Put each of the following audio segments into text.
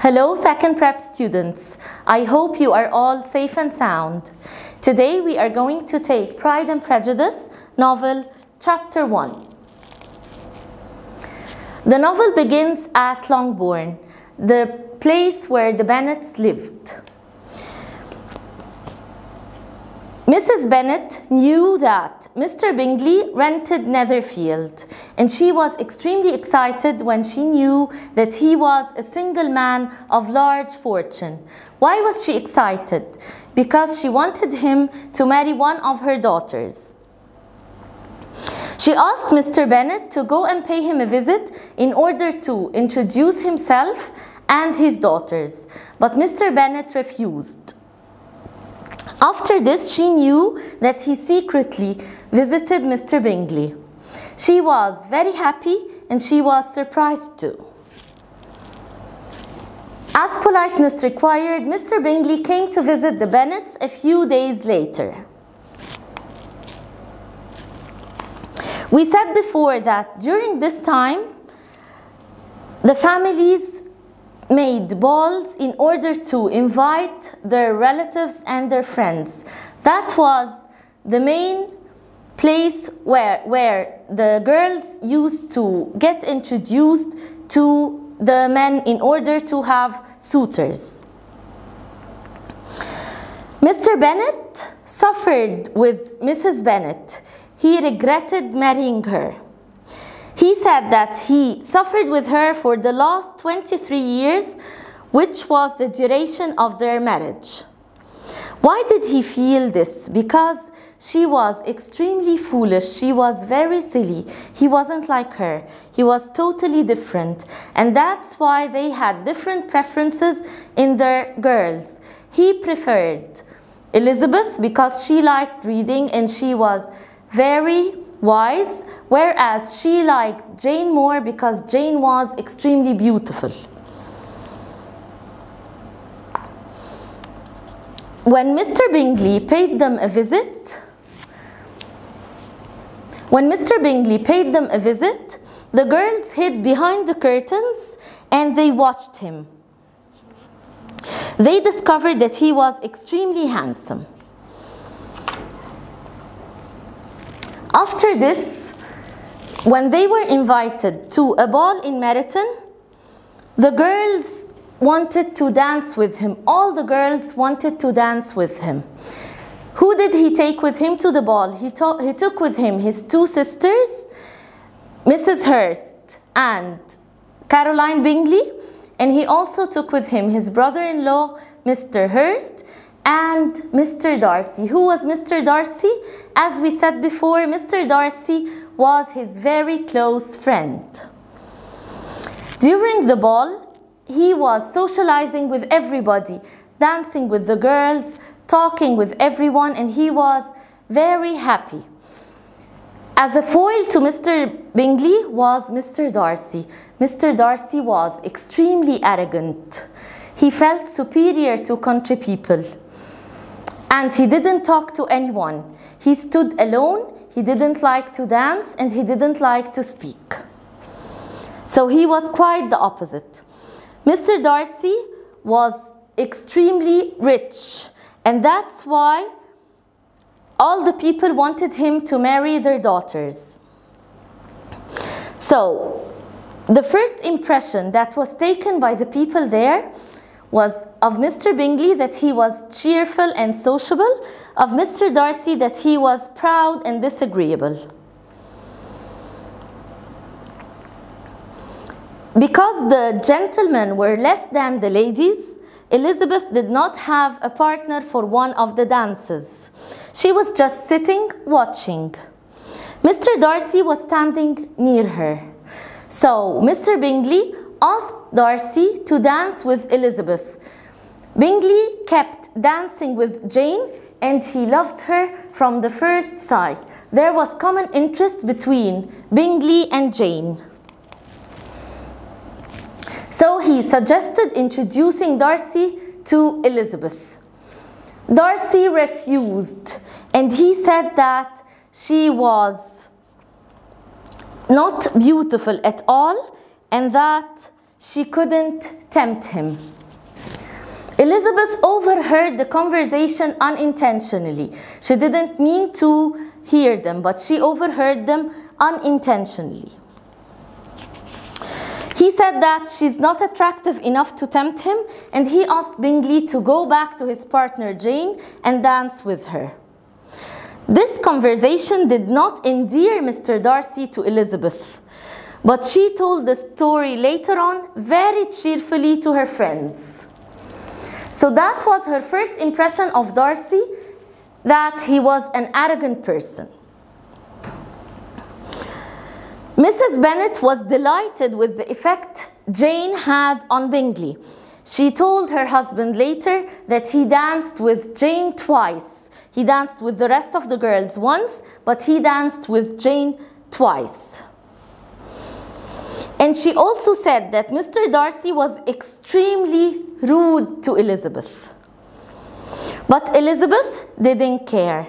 Hello second prep students, I hope you are all safe and sound. Today we are going to take Pride and Prejudice novel chapter 1. The novel begins at Longbourn, the place where the Bennets lived. Mrs. Bennet knew that Mr. Bingley rented Netherfield, and she was extremely excited when she knew that he was a single man of large fortune. Why was she excited? Because she wanted him to marry one of her daughters. She asked Mr. Bennet to go and pay him a visit in order to introduce himself and his daughters, but Mr. Bennet refused. After this, she knew that he secretly visited Mr. Bingley. She was very happy and she was surprised too. As politeness required, Mr. Bingley came to visit the Bennets a few days later. We said before that during this time, the families made balls in order to invite their relatives and their friends. That was the main place where the girls used to get introduced to the men in order to have suitors. Mr. Bennet suffered with Mrs. Bennet. He regretted marrying her. He said that he suffered with her for the last 23 years, which was the duration of their marriage. Why did he feel this? Because she was extremely foolish. She was very silly. He wasn't like her. He was totally different. And that's why they had different preferences in their girls. He preferred Elizabeth because she liked reading and she was very wise, whereas she liked Jane more because Jane was extremely beautiful. When Mr. Bingley paid them a visit, the girls hid behind the curtains and they watched him. They discovered that he was extremely handsome. After this, when they were invited to a ball in Meryton, the girls wanted to dance with him. All the girls wanted to dance with him. Who did he take with him to the ball? He took with him his two sisters, Mrs. Hurst and Caroline Bingley, and he also took with him his brother-in-law, Mr. Hurst, and Mr. Darcy. Who was Mr. Darcy? As we said before, Mr. Darcy was his very close friend. During the ball, he was socializing with everybody, dancing with the girls, talking with everyone, and he was very happy. As a foil to Mr. Bingley was Mr. Darcy. Mr. Darcy was extremely arrogant. He felt superior to country people. And he didn't talk to anyone. He stood alone, he didn't like to dance, and he didn't like to speak. So he was quite the opposite. Mr. Darcy was extremely rich, and that's why all the people wanted him to marry their daughters. So, the first impression that was taken by the people there was of Mr. Bingley that he was cheerful and sociable, of Mr. Darcy that he was proud and disagreeable. Because the gentlemen were less than the ladies, Elizabeth did not have a partner for one of the dances. She was just sitting, watching. Mr. Darcy was standing near her. So Mr. Bingley asked Darcy to dance with Elizabeth. Bingley kept dancing with Jane and he loved her from the first sight. There was common interest between Bingley and Jane. So he suggested introducing Darcy to Elizabeth. Darcy refused and he said that she was not beautiful at all and that she couldn't tempt him. Elizabeth overheard the conversation unintentionally. She didn't mean to hear them, but she overheard them unintentionally. He said that she's not attractive enough to tempt him, and he asked Bingley to go back to his partner Jane and dance with her. This conversation did not endear Mr. Darcy to Elizabeth, but she told the story later on very cheerfully to her friends. So that was her first impression of Darcy, that he was an arrogant person. Mrs. Bennet was delighted with the effect Jane had on Bingley. She told her husband later that he danced with Jane twice. He danced with the rest of the girls once, but he danced with Jane twice. And she also said that Mr. Darcy was extremely rude to Elizabeth. But Elizabeth didn't care.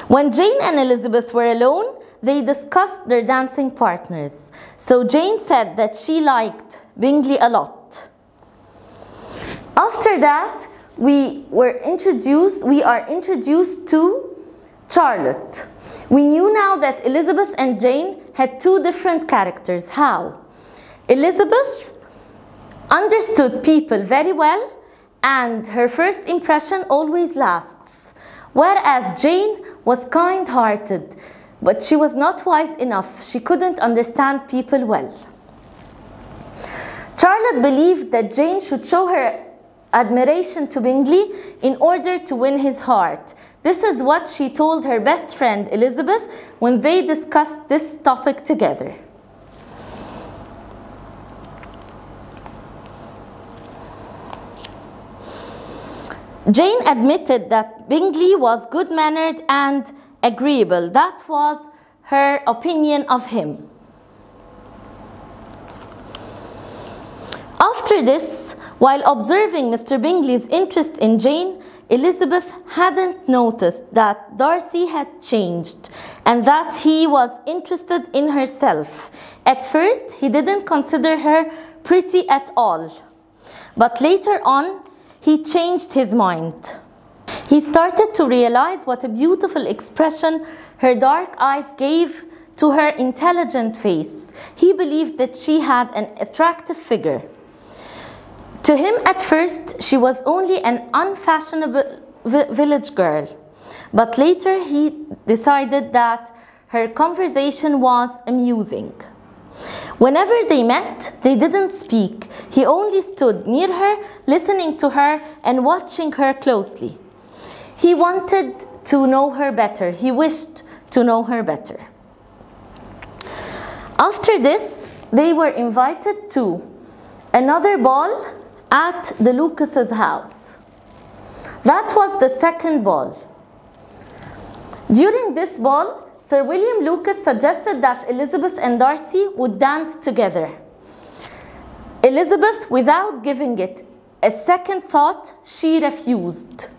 When Jane and Elizabeth were alone, they discussed their dancing partners. So Jane said that she liked Bingley a lot. After that, we are introduced to Charlotte. We knew now that Elizabeth and Jane had two different characters. How? Elizabeth understood people very well, and her first impression always lasts. Whereas Jane was kind-hearted, but she was not wise enough. She couldn't understand people well. Charlotte believed that Jane should show her admiration to Bingley in order to win his heart. This is what she told her best friend Elizabeth when they discussed this topic together. Jane admitted that Bingley was good-mannered and agreeable. That was her opinion of him. After this, while observing Mr. Bingley's interest in Jane, Elizabeth hadn't noticed that Darcy had changed and that he was interested in herself. At first, he didn't consider her pretty at all, but later on, he changed his mind. He started to realize what a beautiful expression her dark eyes gave to her intelligent face. He believed that she had an attractive figure. To him, at first, she was only an unfashionable village girl. But later, he decided that her conversation was amusing. Whenever they met, they didn't speak. He only stood near her, listening to her and watching her closely. He wanted to know her better. He wished to know her better. After this, they were invited to another ball at the Lucas's house. That was the second ball. During this ball, Sir William Lucas suggested that Elizabeth and Darcy would dance together. Elizabeth, without giving it a second thought, she refused.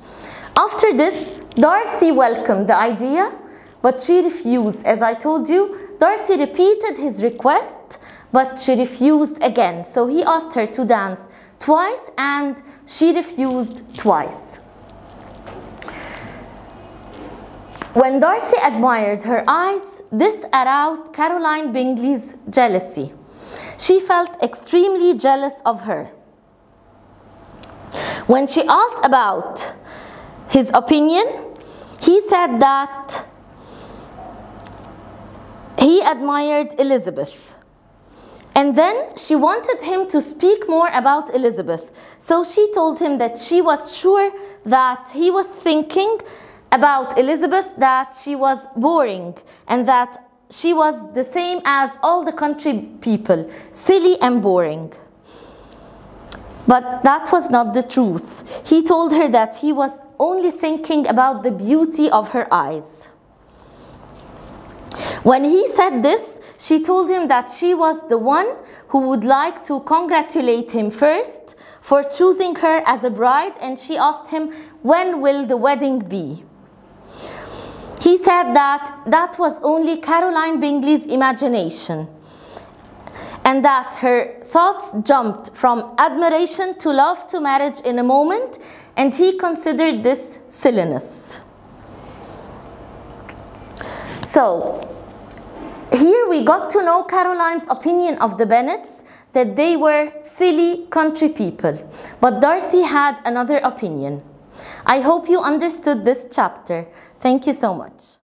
After this, Darcy welcomed the idea, but she refused. As I told you, Darcy repeated his request, but she refused again. So he asked her to dance twice, and she refused twice. When Darcy admired her eyes, this aroused Caroline Bingley's jealousy. She felt extremely jealous of her. When she asked about his opinion, he said that he admired Elizabeth. And then she wanted him to speak more about Elizabeth. So she told him that she was sure that he was thinking about Elizabeth, that she was boring and that she was the same as all the country people, silly and boring. But that was not the truth. He told her that he was only thinking about the beauty of her eyes. When he said this, she told him that she was the one who would like to congratulate him first for choosing her as a bride, and she asked him, when will the wedding be? He said that that was only Caroline Bingley's imagination. and that her thoughts jumped from admiration to love to marriage in a moment, and he considered this silliness. So here we got to know Caroline's opinion of the Bennets, that they were silly country people, but Darcy had another opinion. I hope you understood this chapter. Thank you so much.